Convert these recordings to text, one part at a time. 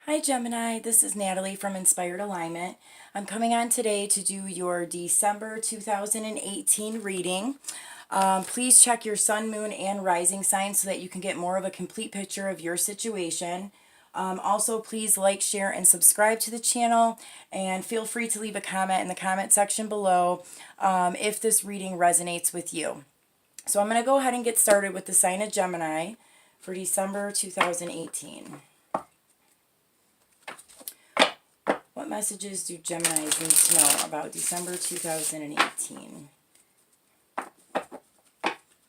Hi Gemini, this is Natalie from Inspired Alignment. I'm coming on today to do your December 2018 reading. Please check your sun, moon, and rising sign so that you can get more of a complete picture of your situation. Also, please like, share, and subscribe to the channel, and feel free to leave a comment in the comment section below if this reading resonates with you. So I'm going to go ahead and get started with the sign of Gemini for December 2018. What messages do Geminis need to know about December 2018?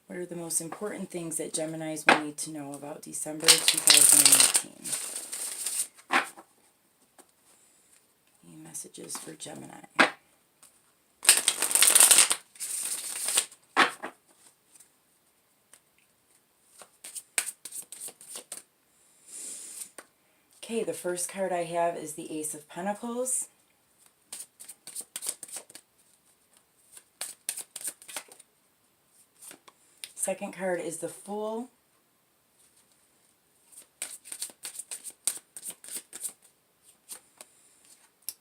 What are the most important things that Geminis will need to know about December 2018? Any messages for Gemini? Okay, the first card I have is the Ace of Pentacles. Second card is the Fool.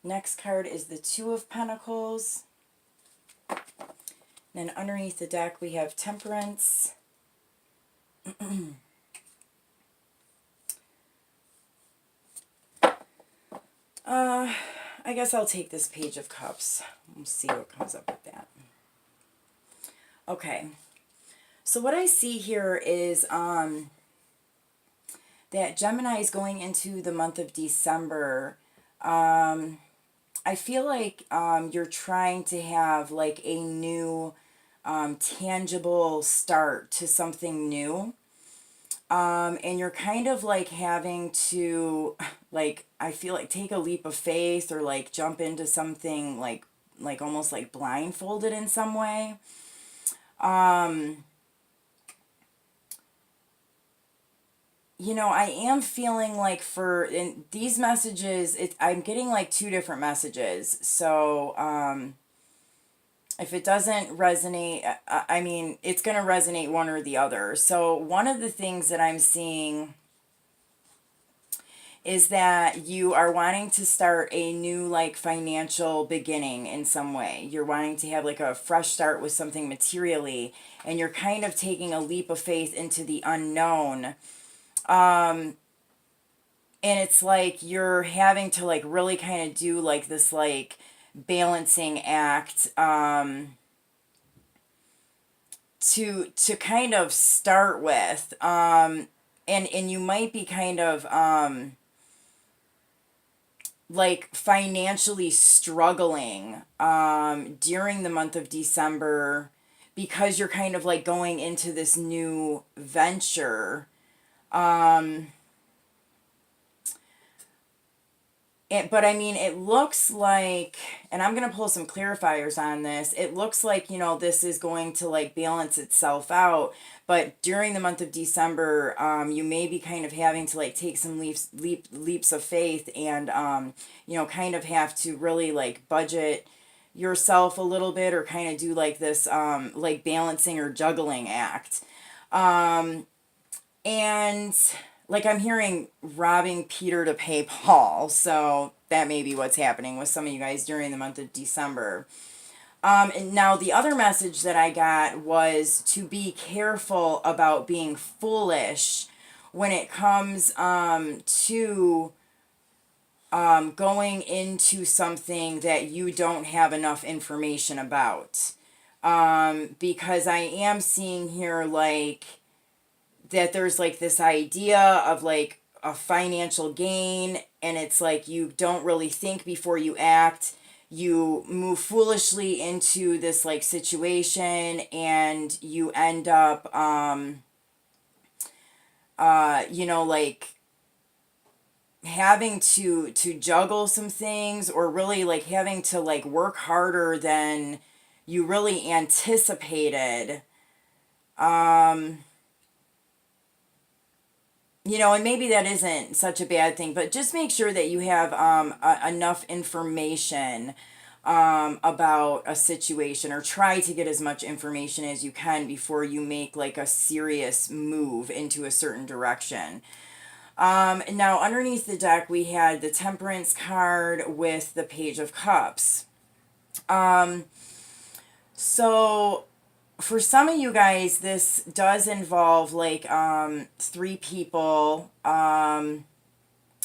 Next card is the Two of Pentacles. And then underneath the deck we have Temperance. I guess I'll take this Page of Cups. We'll see what comes up with that. Okay. So what I see here is that Gemini is going into the month of December. I feel like you're trying to have like a new tangible start to something new. And you're kind of like having to, like, I feel like take a leap of faith or like jump into something like almost like blindfolded in some way. You know, I am feeling like in these messages, I'm getting like two different messages. So, if it doesn't resonate, I mean, it's going to resonate one or the other. So one of the things that I'm seeing is that you are wanting to start a new like financial beginning in some way. You're wanting to have like a fresh start with something materially, and you're kind of taking a leap of faith into the unknown. And it's like you're having to like really kind of do like this like balancing act to kind of start with, and you might be kind of like financially struggling during the month of December because you're kind of like going into this new venture. But I mean, it looks like, and I'm going to pull some clarifiers on this. It looks like, you know, this is going to like balance itself out. But during the month of December, you may be kind of having to like take some leaps of faith and, you know, kind of have to really like budget yourself a little bit or kind of do like this like balancing or juggling act. And like I'm hearing robbing Peter to pay Paul, so that may be what's happening with some of you guys during the month of December. And now the other message that I got was to be careful about being foolish when it comes to going into something that you don't have enough information about. Because I am seeing here like that there's like this idea of like a financial gain, and it's like you don't really think before you act. You move foolishly into this like situation, and you end up you know, like having to juggle some things, or really like having to like work harder than you really anticipated. You know, and maybe that isn't such a bad thing, but just make sure that you have enough information about a situation, or try to get as much information as you can before you make like a serious move into a certain direction. Now, underneath the deck, we had the Temperance card with the Page of Cups. So for some of you guys, this does involve like three people.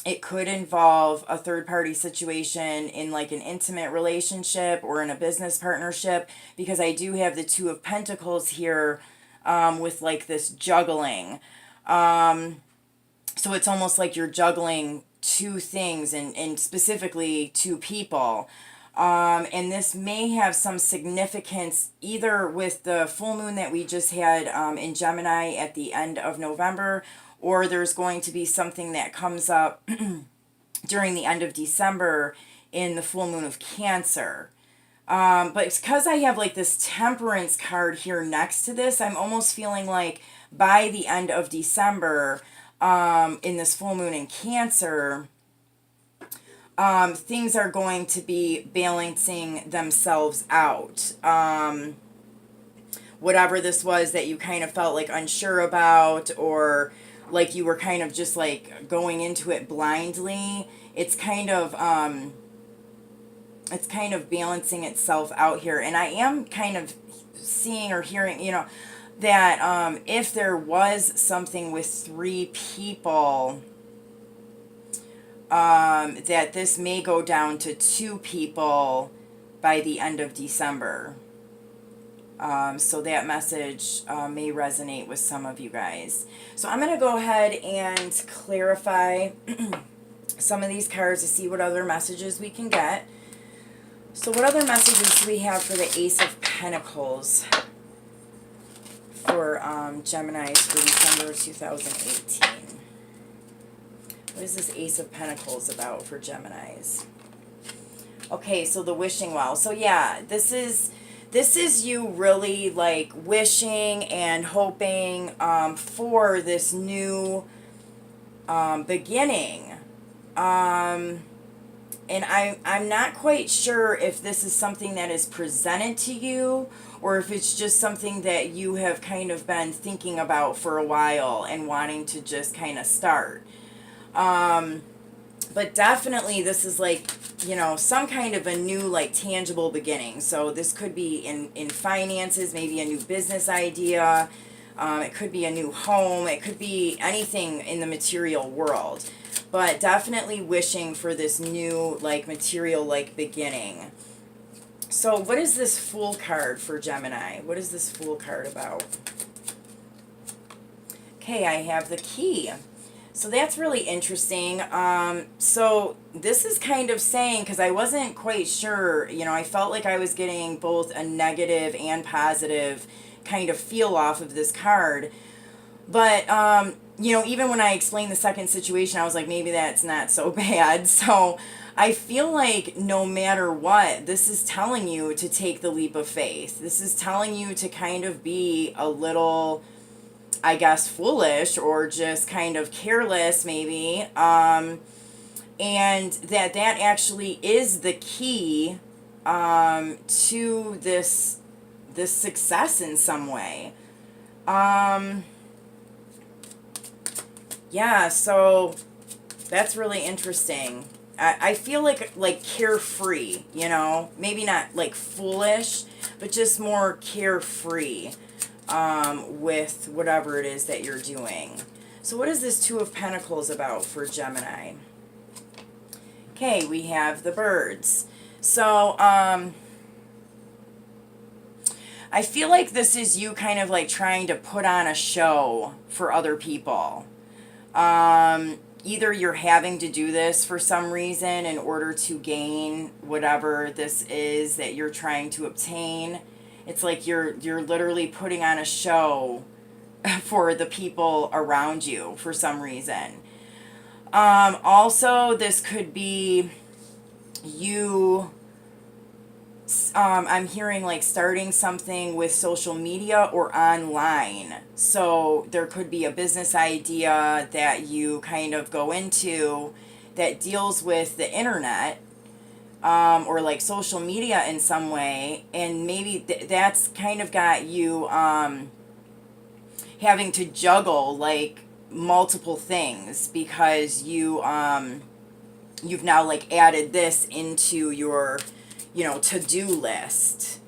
It could involve a third party situation in like an intimate relationship or in a business partnership, because I do have the Two of Pentacles here with like this juggling. So it's almost like you're juggling two things and specifically two people. And this may have some significance either with the full moon that we just had in Gemini at the end of November, or there's going to be something that comes up during the end of December in the full moon of Cancer. But it's because I have like this Temperance card here next to this, I'm almost feeling like by the end of December, in this full moon in Cancer, things are going to be balancing themselves out. Whatever this was that you kind of felt like unsure about, or like you were kind of just like going into it blindly, it's kind of balancing itself out here. And I am kind of seeing or hearing, that if there was something with three people, that this may go down to two people by the end of December. So that message may resonate with some of you guys. So I'm going to go ahead and clarify some of these cards to see what other messages we can get. So what other messages do we have for the Ace of Pentacles for Geminis for December 2018? What is this Ace of Pentacles about for Geminis? Okay, so the wishing well. So yeah, this is you really like wishing and hoping for this new beginning. And I'm not quite sure if this is something that is presented to you, or if it's just something that you have kind of been thinking about for a while and wanting to just kind of start. But definitely this is like, some kind of a new like tangible beginning. So this could be in finances, maybe a new business idea. It could be a new home. It could be anything in the material world. But definitely wishing for this new like material like beginning. So what is this Fool card for Gemini? What is this Fool card about? Okay, I have the Key. So that's really interesting. So this is kind of saying, because I wasn't quite sure, I felt like I was getting both a negative and positive kind of feel off of this card. But, even when I explained the second situation, I was like, maybe that's not so bad. So I feel like no matter what, this is telling you to take the leap of faith. This is telling you to kind of be a little, I guess, foolish or just kind of careless maybe, and that actually is the key to this success in some way. Yeah, so that's really interesting. I feel like carefree, maybe not like foolish, but just more carefree with whatever it is that you're doing. So what is this Two of Pentacles about for Gemini? Okay, we have the birds. So I feel like this is you kind of like trying to put on a show for other people. Either you're having to do this for some reason in order to gain whatever this is that you're trying to obtain. It's like you're literally putting on a show for the people around you for some reason. Also, this could be you, I'm hearing like starting something with social media or online. So there could be a business idea that you kind of go into that deals with the internet, or like social media in some way, and maybe that's kind of got you having to juggle like multiple things because you've now like added this into your, to-do list.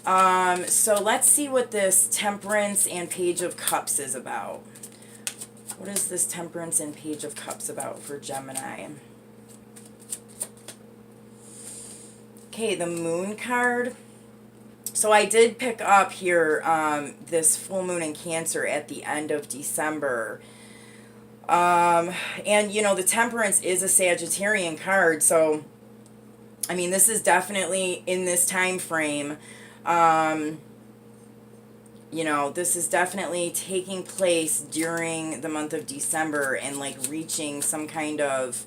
So let's see what this Temperance and Page of Cups is about. What is this Temperance and Page of Cups about for Gemini? Okay, the Moon card. So I did pick up here this full moon in Cancer at the end of December. And, the Temperance is a Sagittarian card, so, I mean, this is definitely in this time frame. This is definitely taking place during the month of December and, like, reaching some kind of,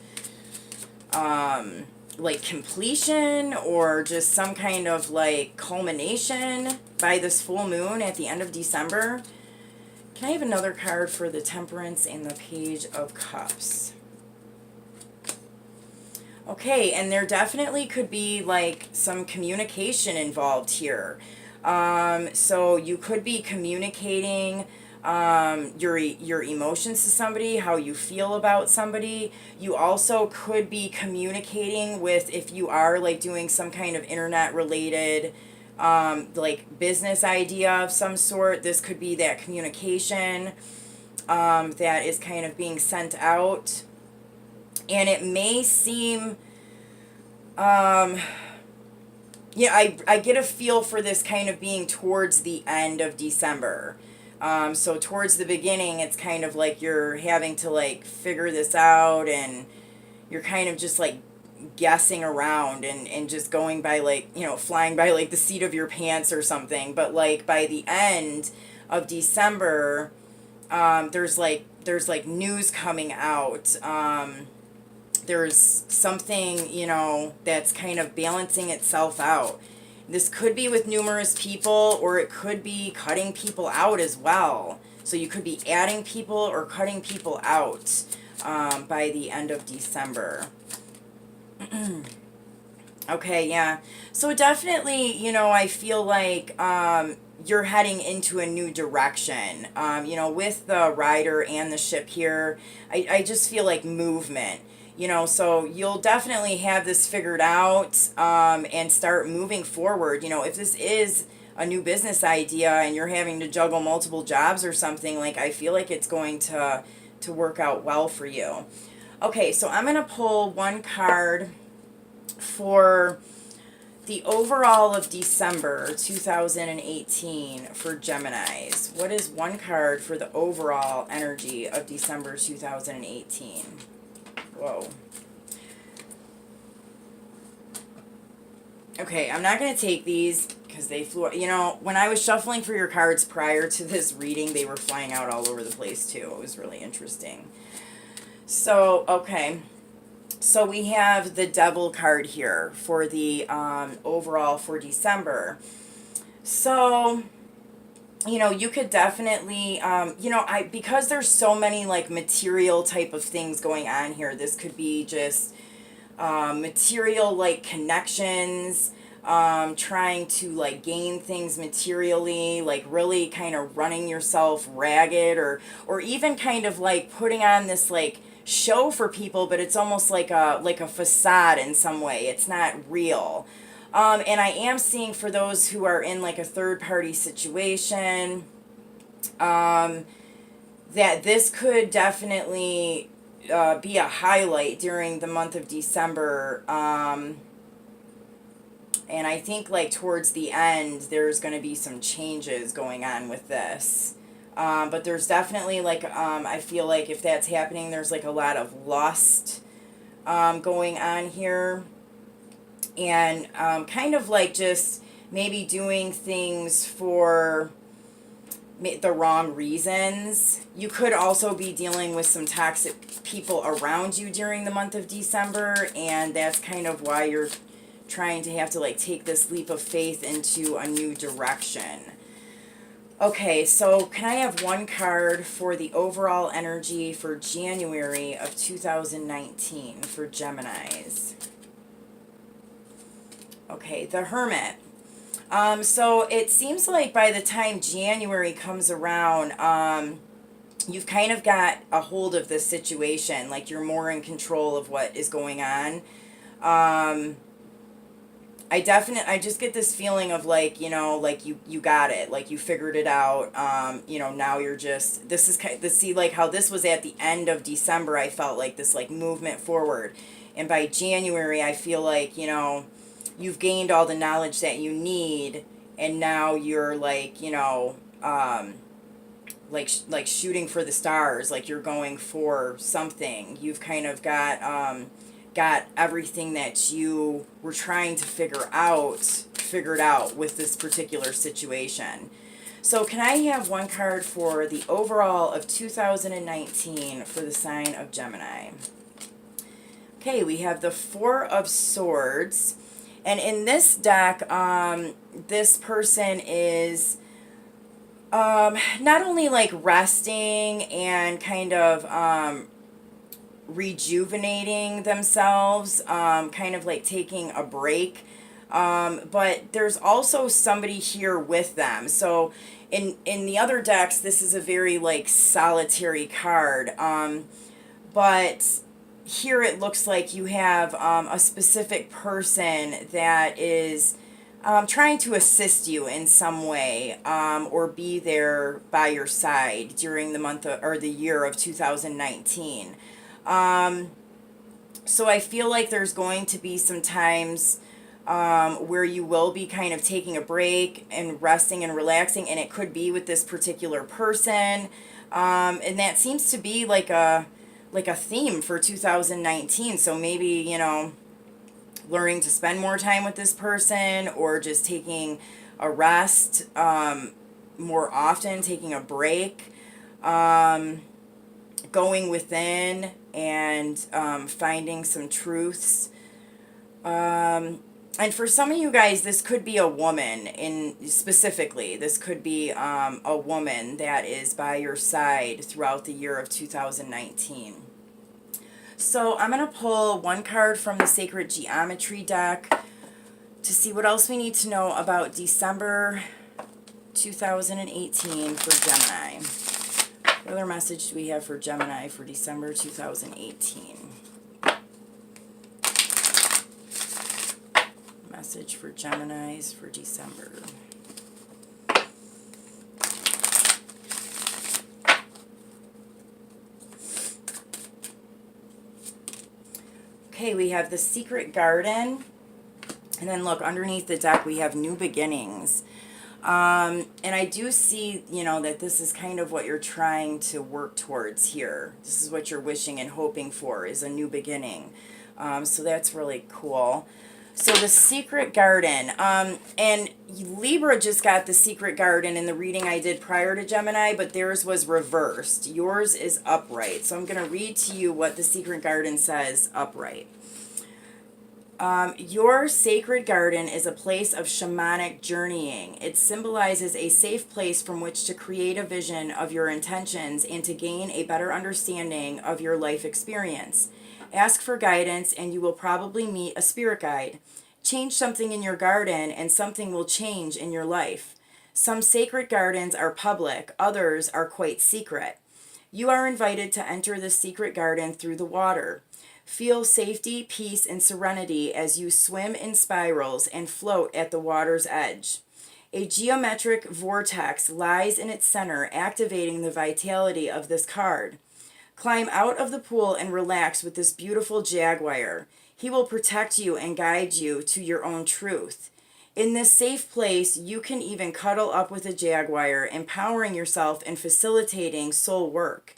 like, completion or just some kind of, like, culmination by this full moon at the end of December. Can I have another card for the Temperance and the Page of Cups? Okay, and there definitely could be, like, some communication involved here. So you could be communicating your emotions to somebody, how you feel about somebody. You also could be communicating with, if you are like doing some kind of internet related like business idea of some sort, this could be that communication that is kind of being sent out. And it may seem I get a feel for this kind of being towards the end of December. So towards the beginning, it's kind of like you're having to like figure this out and you're kind of just like guessing around and just going by like, flying by like the seat of your pants or something. But like by the end of December, there's like news coming out. There's something, that's kind of balancing itself out. This could be with numerous people, or it could be cutting people out as well. So you could be adding people or cutting people out by the end of December. Okay, yeah. So definitely, I feel like you're heading into a new direction. With the rider and the ship here, I just feel like movement. So you'll definitely have this figured out and start moving forward. If this is a new business idea and you're having to juggle multiple jobs or something, like I feel like it's going to work out well for you. Okay, so I'm going to pull one card for the overall of December 2018 for Geminis. What is one card for the overall energy of December 2018? Whoa. Okay, I'm not going to take these because they flew. When I was shuffling for your cards prior to this reading, they were flying out all over the place too. It was really interesting. So, okay. So we have the Devil card here for the overall for December. So, you could definitely, because there's so many like material type of things going on here, this could be just material like connections, trying to like gain things materially, like really kind of running yourself ragged, or even kind of like putting on this like show for people, but it's almost like a facade in some way. It's not real. And I am seeing for those who are in like a third party situation, that this could definitely be a highlight during the month of December. And I think like towards the end, there's going to be some changes going on with this. But there's definitely like, I feel like if that's happening, there's like a lot of lust going on here. And kind of like just maybe doing things for the wrong reasons. You could also be dealing with some toxic people around you during the month of December, and that's kind of why you're trying to have to like take this leap of faith into a new direction. Okay, so can I have one card for the overall energy for January of 2019 for Geminis? Okay, the Hermit. So it seems like by the time January comes around, you've kind of got a hold of this situation, like you're more in control of what is going on. um I just get this feeling of like, like you got it, like you figured it out. Now you're just, this is kind of, see, like how this was at the end of December, I felt like this like movement forward. And by January, I feel like, you've gained all the knowledge that you need, and now you're like, like shooting for the stars, like you're going for something. You've kind of got everything that you were trying to figured out with this particular situation. So can I have one card for the overall of 2019 for the sign of Gemini? Okay, we have the Four of Swords. And in this deck, this person is not only like resting and kind of rejuvenating themselves, kind of like taking a break, but there's also somebody here with them. So in the other decks, this is a very like solitary card, but here it looks like you have a specific person that is trying to assist you in some way, or be there by your side during the month of, or the year of 2019. So I feel like there's going to be some times where you will be kind of taking a break and resting and relaxing, and it could be with this particular person. And that seems to be like a theme for 2019. So maybe, learning to spend more time with this person, or just taking a rest more often, taking a break, going within and finding some truths. And for some of you guys, this could be a woman specifically. This could be a woman that is by your side throughout the year of 2019. So I'm going to pull one card from the Sacred Geometry deck to see what else we need to know about December 2018 for Gemini. What other message do we have for Gemini for December 2018? Message for Geminis for December. Okay, we have the Secret Garden. And then look, underneath the deck we have New Beginnings. And I do see, that this is kind of what you're trying to work towards here. This is what you're wishing and hoping for, is a new beginning. So that's really cool. So the Secret Garden, and Libra just got the Secret Garden in the reading I did prior to Gemini, but theirs was reversed. Yours is upright. So I'm going to read to you what the Secret Garden says upright. Your sacred garden is a place of shamanic journeying. It symbolizes a safe place from which to create a vision of your intentions and to gain a better understanding of your life experience. Ask for guidance and you will probably meet a spirit guide. Change something in your garden and something will change in your life. Some sacred gardens are public, others are quite secret. You are invited to enter the secret garden through the water. Feel safety, peace, and serenity as you swim in spirals and float at the water's edge. A geometric vortex lies in its center, activating the vitality of this card. Climb out of the pool and relax with this beautiful jaguar. He will protect you and guide you to your own truth. In this safe place, you can even cuddle up with a jaguar, empowering yourself and facilitating soul work.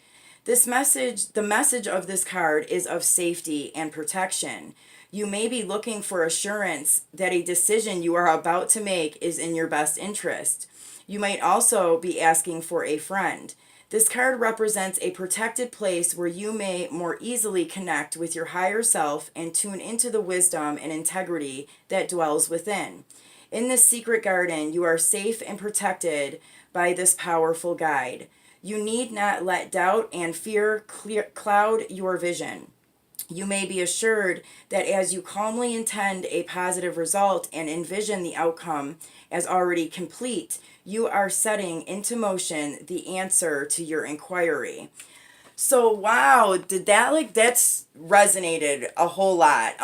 The message of this card is of safety and protection. You may be looking for assurance that a decision you are about to make is in your best interest. You might also be asking for a friend. This card represents a protected place where you may more easily connect with your higher self and tune into the wisdom and integrity that dwells within. In this secret garden, you are safe and protected by this powerful guide. You need not let doubt and fear cloud your vision. You may be assured that as you calmly intend a positive result and envision the outcome as already complete, you are setting into motion the answer to your inquiry. So wow, did that that's resonated a whole lot.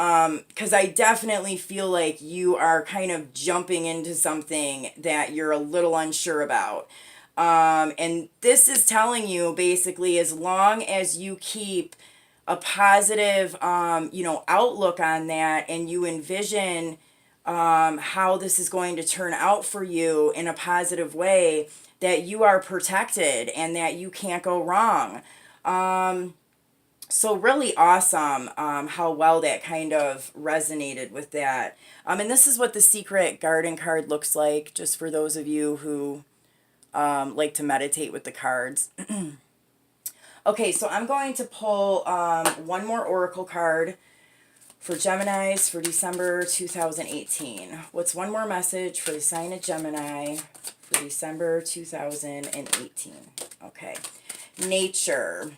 Cuz I definitely feel like you are kind of jumping into something that you're a little unsure about. And this is telling you basically, as long as you keep a positive outlook on that, and you envision how this is going to turn out for you in a positive way, that you are protected and that you can't go wrong. So really awesome how well that kind of resonated with that. And this is what the Secret Garden card looks like, just for those of you who like to meditate with the cards. Okay, so I'm going to pull one more Oracle card for Geminis for December 2018. What's one more message for the sign of Gemini for December 2018? Okay, nature.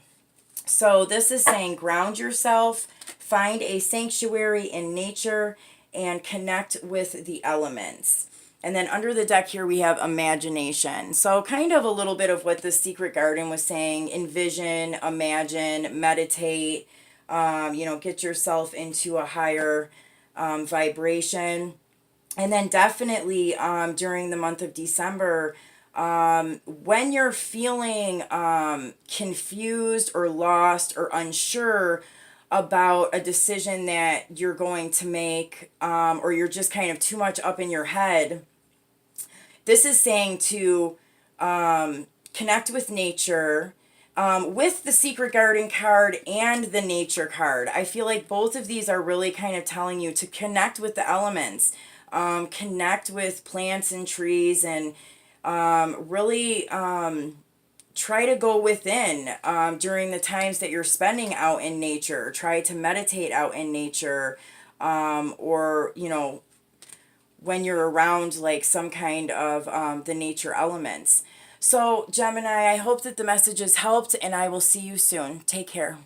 So this is saying ground yourself, find a sanctuary in nature, and connect with the elements. And then under the deck here we have imagination. So kind of a little bit of what the Secret Garden was saying. Envision, imagine, meditate, get yourself into a higher vibration. And then definitely during the month of December, when you're feeling confused or lost or unsure about a decision that you're going to make, or you're just kind of too much up in your head, this is saying to connect with nature, with the Secret Garden card and the nature card. I feel like both of these are really kind of telling you to connect with the elements, connect with plants and trees, and really try to go within during the times that you're spending out in nature. Try to meditate out in nature, or when you're around like some kind of the nature elements. So Gemini, I hope that the message has helped, and I will see you soon. Take care.